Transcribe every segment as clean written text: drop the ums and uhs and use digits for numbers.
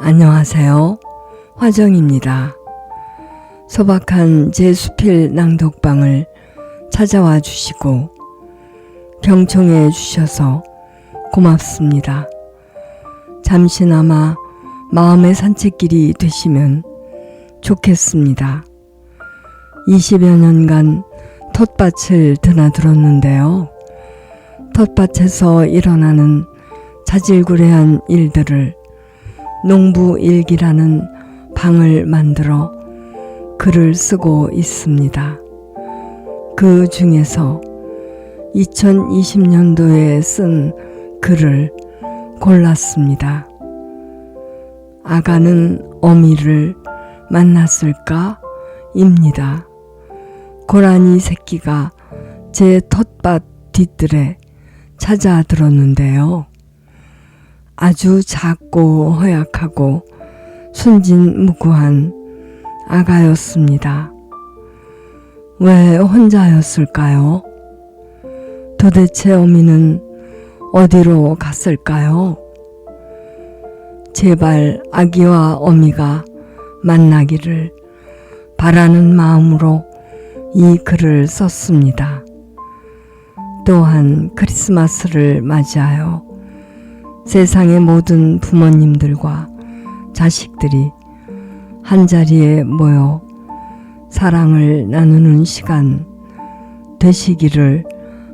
안녕하세요. 화정입니다. 소박한 제 수필 낭독방을 찾아와 주시고 경청해 주셔서 고맙습니다. 잠시나마 마음의 산책길이 되시면 좋겠습니다. 20여 년간 텃밭을 드나들었는데요. 텃밭에서 일어나는 자질구레한 일들을 농부일기라는 방을 만들어 글을 쓰고 있습니다. 그 중에서 2020년도에 쓴 글을 골랐습니다. 아가는 어미를 만났을까? 입니다. 고라니 새끼가 제 텃밭 뒤뜰에 찾아들었는데요. 아주 작고 허약하고 순진무구한 아가였습니다. 왜 혼자였을까요? 도대체 어미는 어디로 갔을까요? 제발 아기와 어미가 만나기를 바라는 마음으로 이 글을 썼습니다. 또한 크리스마스를 맞이하여 세상의 모든 부모님들과 자식들이 한자리에 모여 사랑을 나누는 시간 되시기를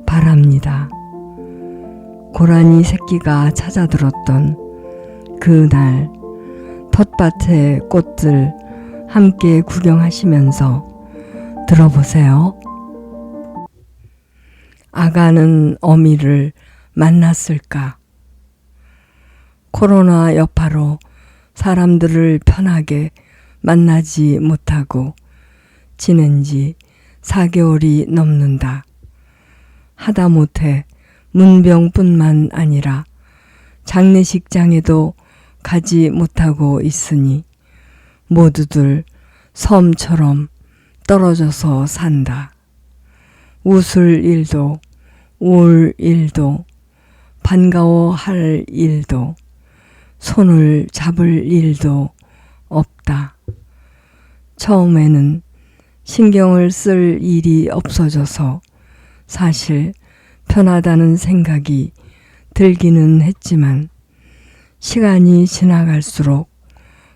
바랍니다. 고라니 새끼가 찾아들었던 그날 텃밭의 꽃들 함께 구경하시면서 들어보세요. 아가는 어미를 만났을까? 코로나 여파로 사람들을 편하게 만나지 못하고 지낸 지 4개월이 넘는다. 하다못해 문병뿐만 아니라 장례식장에도 가지 못하고 있으니 모두들 섬처럼 떨어져서 산다. 웃을 일도 울 일도 반가워할 일도 손을 잡을 일도 없다. 처음에는 신경을 쓸 일이 없어져서 사실 편하다는 생각이 들기는 했지만 시간이 지나갈수록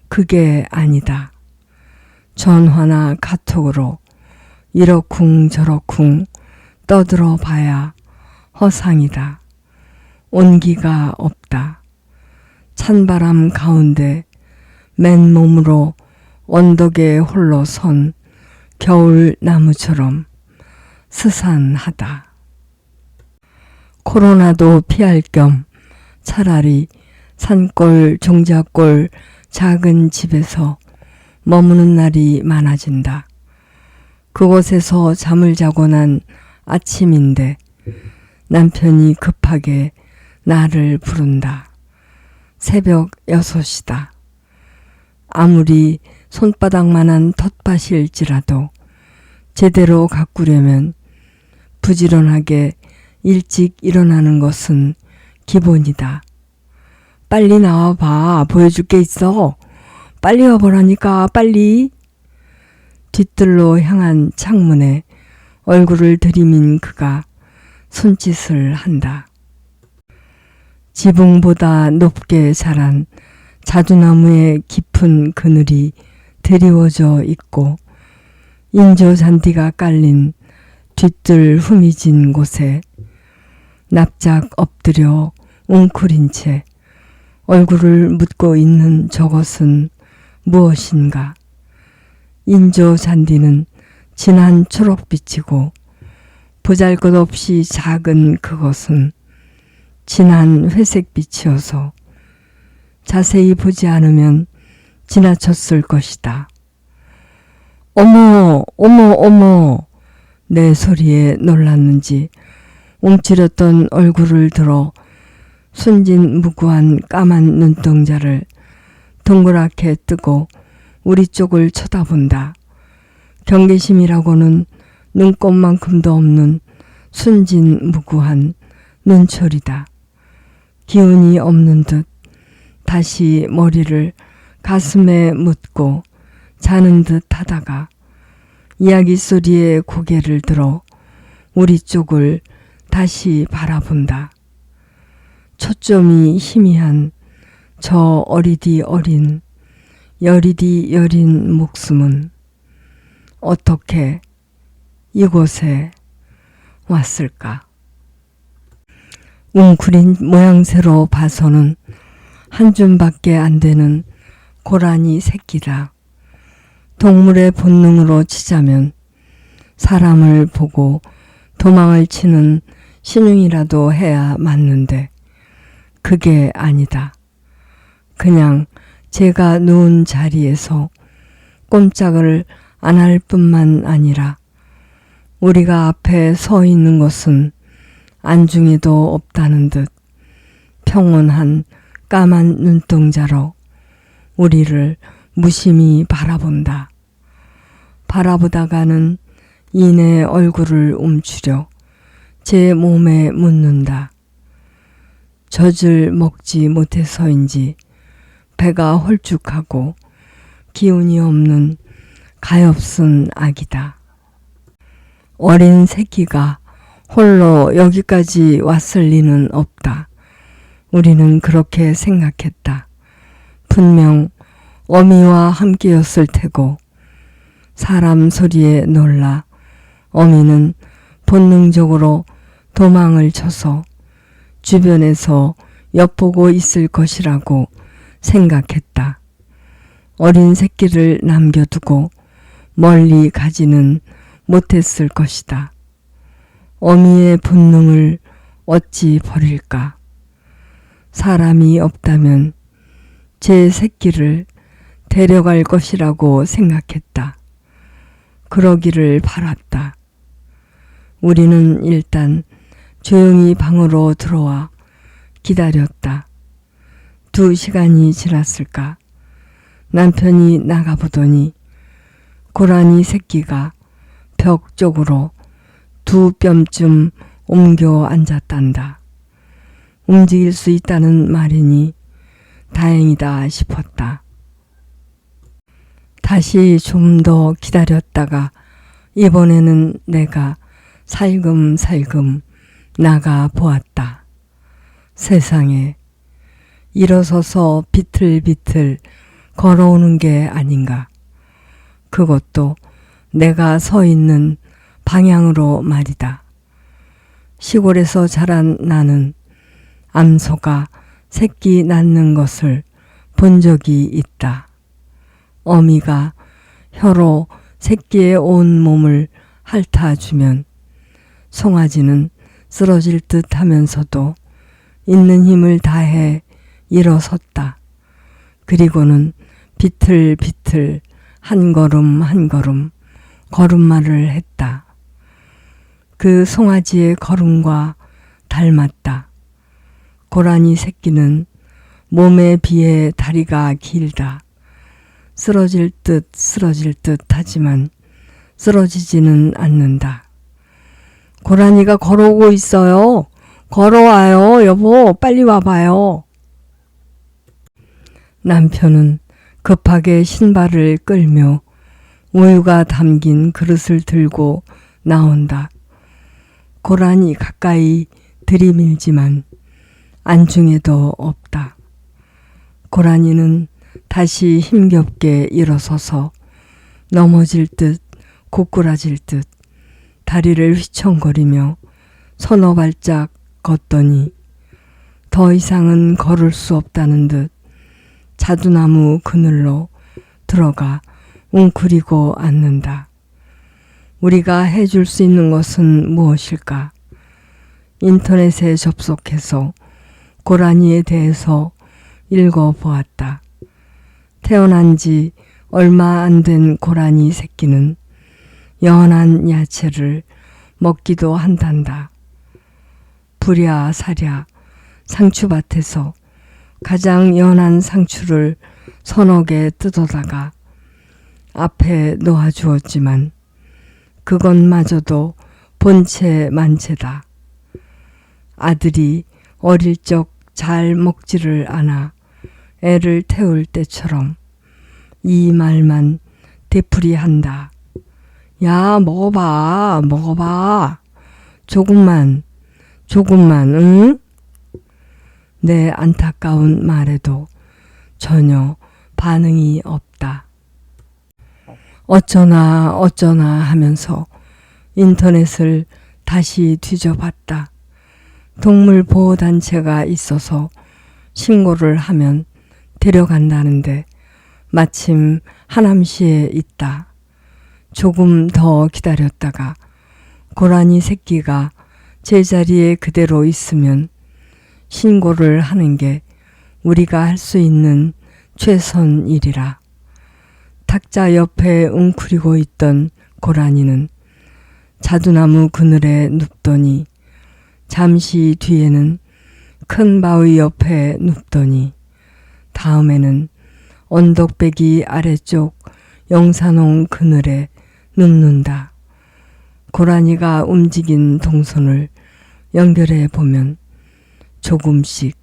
그게 아니다. 전화나 카톡으로 이러쿵 저러쿵 떠들어 봐야 허상이다. 온기가 없다. 찬바람 가운데 맨몸으로 언덕에 홀로 선 겨울 나무처럼 스산하다. 코로나도 피할 겸 차라리 산골 종자골 작은 집에서 머무는 날이 많아진다. 그곳에서 잠을 자고 난 아침인데 남편이 급하게 나를 부른다. 새벽 6시다. 아무리 손바닥만한 텃밭일지라도 제대로 가꾸려면 부지런하게 일찍 일어나는 것은 기본이다. 빨리 나와봐. 보여줄 게 있어. 빨리 와보라니까 빨리. 뒤뜰로 향한 창문에 얼굴을 들이민 그가 손짓을 한다. 지붕보다 높게 자란 자두나무의 깊은 그늘이 드리워져 있고 인조 잔디가 깔린 뒤뜰 후미진 곳에 납작 엎드려 웅크린 채 얼굴을 묻고 있는 저것은 무엇인가? 인조 잔디는 진한 초록빛이고 보잘것없이 작은 그것은 진한 회색빛이어서 자세히 보지 않으면 지나쳤을 것이다. 어머, 어머, 어머! 내 소리에 놀랐는지 움츠렸던 얼굴을 들어 순진무구한 까만 눈동자를 동그랗게 뜨고 우리 쪽을 쳐다본다. 경계심이라고는 눈곱만큼도 없는 순진무구한 눈초리다. 기운이 없는 듯 다시 머리를 가슴에 묻고 자는 듯 하다가 이야기 소리에 고개를 들어 우리 쪽을 다시 바라본다. 초점이 희미한 저 어리디 어린 여리디 여린 목숨은 어떻게 이곳에 왔을까? 웅크린 모양새로 봐서는 한 줌밖에 안 되는 고라니 새끼다. 동물의 본능으로 치자면 사람을 보고 도망을 치는 신용이라도 해야 맞는데 그게 아니다. 그냥 제가 누운 자리에서 꼼짝을 안 할 뿐만 아니라 우리가 앞에 서 있는 것은 안중에도 없다는 듯 평온한 까만 눈동자로 우리를 무심히 바라본다. 바라보다가는 이내 얼굴을 움츠려 제 몸에 묻는다. 젖을 먹지 못해서인지 배가 홀쭉하고 기운이 없는 가엾은 아기다. 어린 새끼가 홀로 여기까지 왔을 리는 없다. 우리는 그렇게 생각했다. 분명 어미와 함께였을 테고 사람 소리에 놀라 어미는 본능적으로 도망을 쳐서 주변에서 엿보고 있을 것이라고 생각했다. 어린 새끼를 남겨두고 멀리 가지는 못했을 것이다. 어미의 본능을 어찌 버릴까? 사람이 없다면 제 새끼를 데려갈 것이라고 생각했다. 그러기를 바랐다. 우리는 일단 조용히 방으로 들어와 기다렸다. 2시간이 지났을까? 남편이 나가보더니 고라니 새끼가 벽 쪽으로 2뼘쯤 옮겨 앉았단다. 움직일 수 있다는 말이니 다행이다 싶었다. 다시 좀 더 기다렸다가 이번에는 내가 살금살금 나가 보았다. 세상에 일어서서 비틀비틀 걸어오는 게 아닌가. 그것도 내가 서 있는 방향으로 말이다. 시골에서 자란 나는 암소가 새끼 낳는 것을 본 적이 있다. 어미가 혀로 새끼의 온 몸을 핥아주면 송아지는 쓰러질 듯 하면서도 있는 힘을 다해 일어섰다. 그리고는 비틀비틀 한 걸음 한 걸음 걸음마를 했다. 그 송아지의 걸음과 닮았다. 고라니 새끼는 몸에 비해 다리가 길다. 쓰러질 듯 하지만 쓰러지지는 않는다. 고라니가 걸어오고 있어요. 걸어와요, 여보. 빨리 와봐요. 남편은 급하게 신발을 끌며 우유가 담긴 그릇을 들고 나온다. 고라니 가까이 들이밀지만 안중에도 없다. 고라니는 다시 힘겹게 일어서서 넘어질 듯 고꾸라질 듯 다리를 휘청거리며 서너 발짝 걷더니 더 이상은 걸을 수 없다는 듯 자두나무 그늘로 들어가 웅크리고 앉는다. 우리가 해줄 수 있는 것은 무엇일까? 인터넷에 접속해서 고라니에 대해서 읽어보았다. 태어난 지 얼마 안 된 고라니 새끼는 연한 야채를 먹기도 한단다. 부랴사랴 상추밭에서 가장 연한 상추를 서너 개 뜯어다가 앞에 놓아주었지만 그것마저도 본체 만체다. 아들이 어릴 적 잘 먹지를 않아 애를 태울 때처럼 이 말만 되풀이한다. 야, 먹어봐, 먹어봐. 조금만, 응? 내 안타까운 말에도 전혀 반응이 없다. 어쩌나 하면서 인터넷을 다시 뒤져봤다. 동물보호단체가 있어서 신고를 하면 데려간다는데 마침 하남시에 있다. 조금 더 기다렸다가 고라니 새끼가 제자리에 그대로 있으면 신고를 하는 게 우리가 할 수 있는 최선 일이라. 탁자 옆에 웅크리고 있던 고라니는 자두나무 그늘에 눕더니 잠시 뒤에는 큰 바위 옆에 눕더니 다음에는 언덕배기 아래쪽 영산홍 그늘에 눕는다. 고라니가 움직인 동선을 연결해 보면 조금씩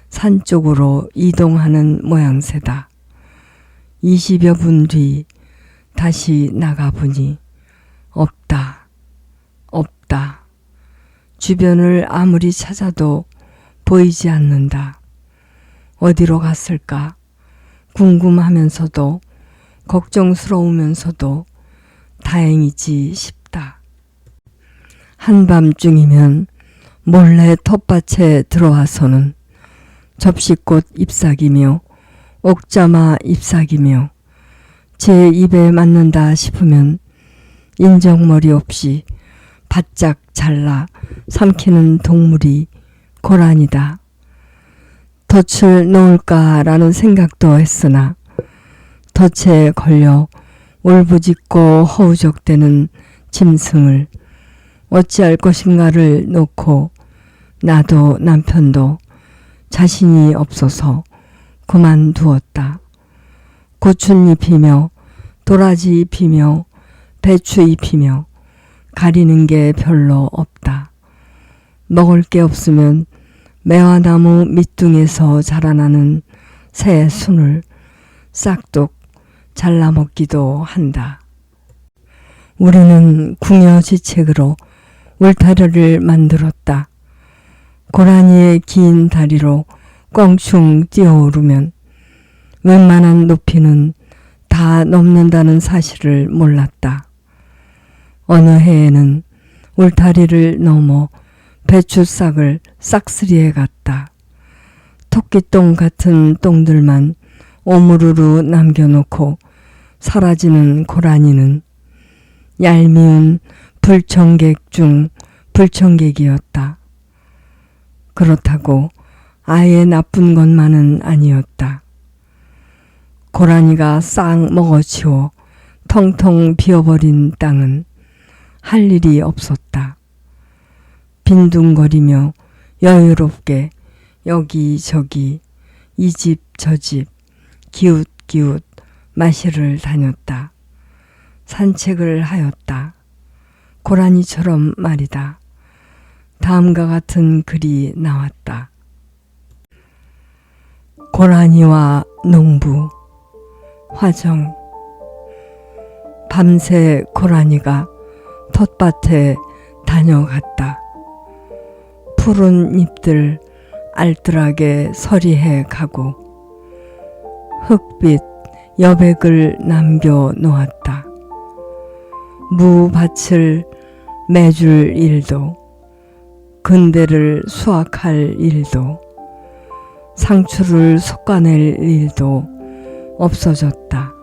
산 쪽으로 이동하는 모양새다. 20여 분 뒤 다시 나가보니 없다. 주변을 아무리 찾아도 보이지 않는다. 어디로 갔을까? 궁금하면서도 걱정스러우면서도 다행이지 싶다. 한밤중이면 몰래 텃밭에 들어와서는 접시꽃 잎사귀며 옥자마 잎사귀며 제 입에 맞는다 싶으면 인정머리 없이 바짝 잘라 삼키는 동물이 고라니다. 덫을 놓을까라는 생각도 했으나 덫에 걸려 울부짖고 허우적대는 짐승을 어찌할 것인가를 놓고 나도 남편도 자신이 없어서 그만두었다. 고춘잎이며 도라지잎이며 배추잎이며 가리는 게 별로 없다. 먹을 게 없으면 매화나무 밑둥에서 자라나는 새 순을 싹둑 잘라먹기도 한다. 우리는 궁여지책으로 울타리를 만들었다. 고라니의 긴 다리로 껑충 뛰어오르면 웬만한 높이는 다 넘는다는 사실을 몰랐다. 어느 해에는 울타리를 넘어 배추싹을 싹쓸이해 갔다. 토끼똥 같은 똥들만 오무루루 남겨놓고 사라지는 고라니는 얄미운 불청객 중 불청객이었다. 그렇다고 아예 나쁜 것만은 아니었다. 고라니가 싹 먹어치워 텅텅 비어버린 땅은 할 일이 없었다. 빈둥거리며 여유롭게 여기저기 이 집 저 집 기웃기웃 마실을 다녔다. 산책을 하였다. 고라니처럼 말이다. 다음과 같은 글이 나왔다. 고라니와 농부. 화정. 밤새 고라니가 텃밭에 다녀갔다. 푸른 잎들 알뜰하게 서리해 가고 흙빛 여백을 남겨 놓았다. 무밭을 매줄 일도 근대를 수확할 일도 상추를 솎아낼 일도 없어졌다.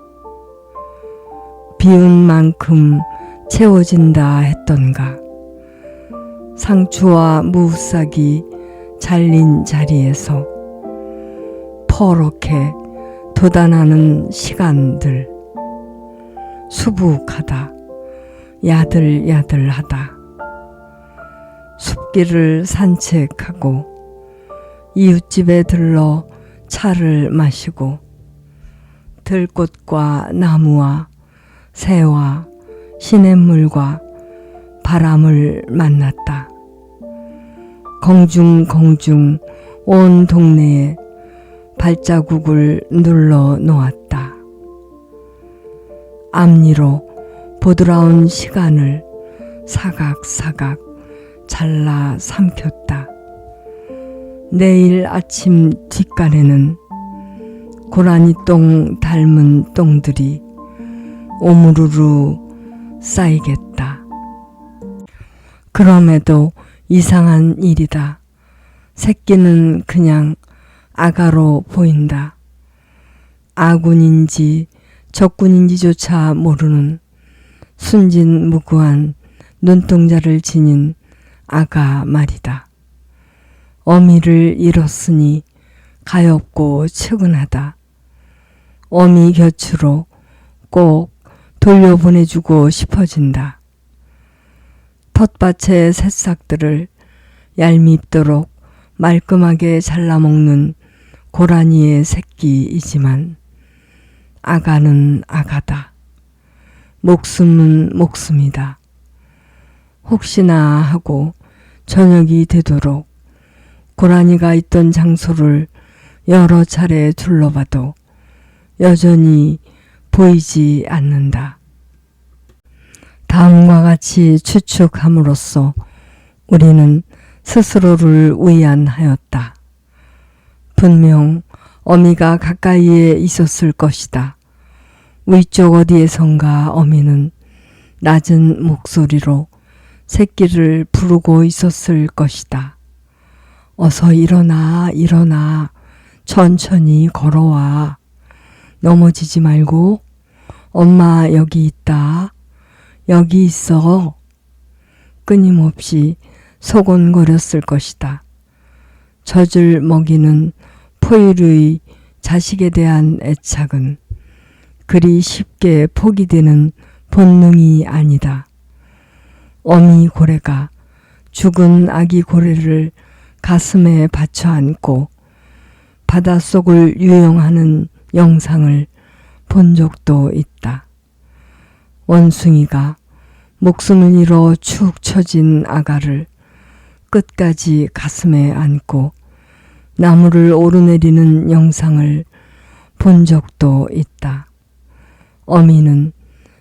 비운 만큼 채워진다 했던가. 상추와 무싹이 잘린 자리에서 퍼렇게 돋아나는 시간들. 수북하다. 야들야들하다. 숲길을 산책하고 이웃집에 들러 차를 마시고 들꽃과 나무와 새와 시냇물과 바람을 만났다. 공중공중 온 동네에 발자국을 눌러 놓았다. 앞니로 보드라운 시간을 사각사각 잘라 삼켰다. 내일 아침 뒷간에는 고라니 똥 닮은 똥들이 오무루루 쌓이겠다. 그럼에도 이상한 일이다. 새끼는 그냥 아가로 보인다. 아군인지 적군인지조차 모르는 순진무구한 눈동자를 지닌 아가 말이다. 어미를 잃었으니 가엾고 측은하다. 어미 곁으로 꼭 돌려보내주고 싶어진다. 텃밭의 새싹들을 얄밉도록 말끔하게 잘라먹는 고라니의 새끼이지만 아가는 아가다. 목숨은 목숨이다. 혹시나 하고 저녁이 되도록 고라니가 있던 장소를 여러 차례 둘러봐도 여전히 보이지 않는다. 다음과 같이 추측함으로써 우리는 스스로를 위안하였다. 분명 어미가 가까이에 있었을 것이다. 위쪽 어디에선가 어미는 낮은 목소리로 새끼를 부르고 있었을 것이다. 어서 일어나, 일어나. 천천히 걸어와. 넘어지지 말고. 엄마 여기 있다. 여기 있어. 끊임없이 소곤거렸을 것이다. 젖을 먹이는 포유류의 자식에 대한 애착은 그리 쉽게 포기되는 본능이 아니다. 어미 고래가 죽은 아기 고래를 가슴에 받쳐 안고 바닷속을 유영하는 영상을 본 적도 있다. 원숭이가 목숨을 잃어 축 처진 아가를 끝까지 가슴에 안고 나무를 오르내리는 영상을 본 적도 있다. 어미는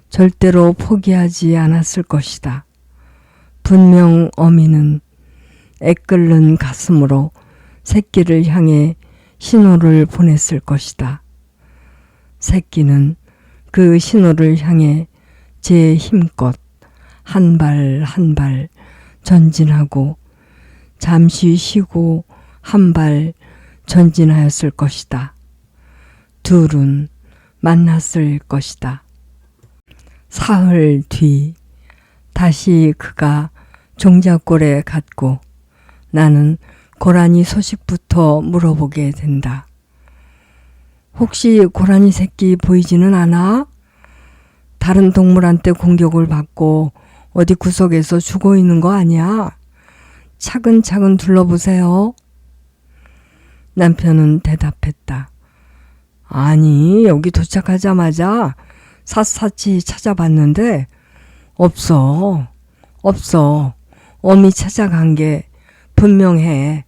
절대로 포기하지 않았을 것이다. 분명 어미는 애끓는 가슴으로 새끼를 향해 신호를 보냈을 것이다. 새끼는 그 신호를 향해 제 힘껏 한 발 한 발 전진하고 잠시 쉬고 한 발 전진하였을 것이다. 둘은 만났을 것이다. 사흘 뒤 다시 그가 종잣골에 갔고 나는 고라니 소식부터 물어보게 된다. 혹시 고라니 새끼 보이지는 않아? 다른 동물한테 공격을 받고 어디 구석에서 죽어 있는 거 아니야? 차근차근 둘러보세요. 남편은 대답했다. 아니, 여기 도착하자마자 샅샅이 찾아봤는데 없어. 어미 찾아간 게 분명해.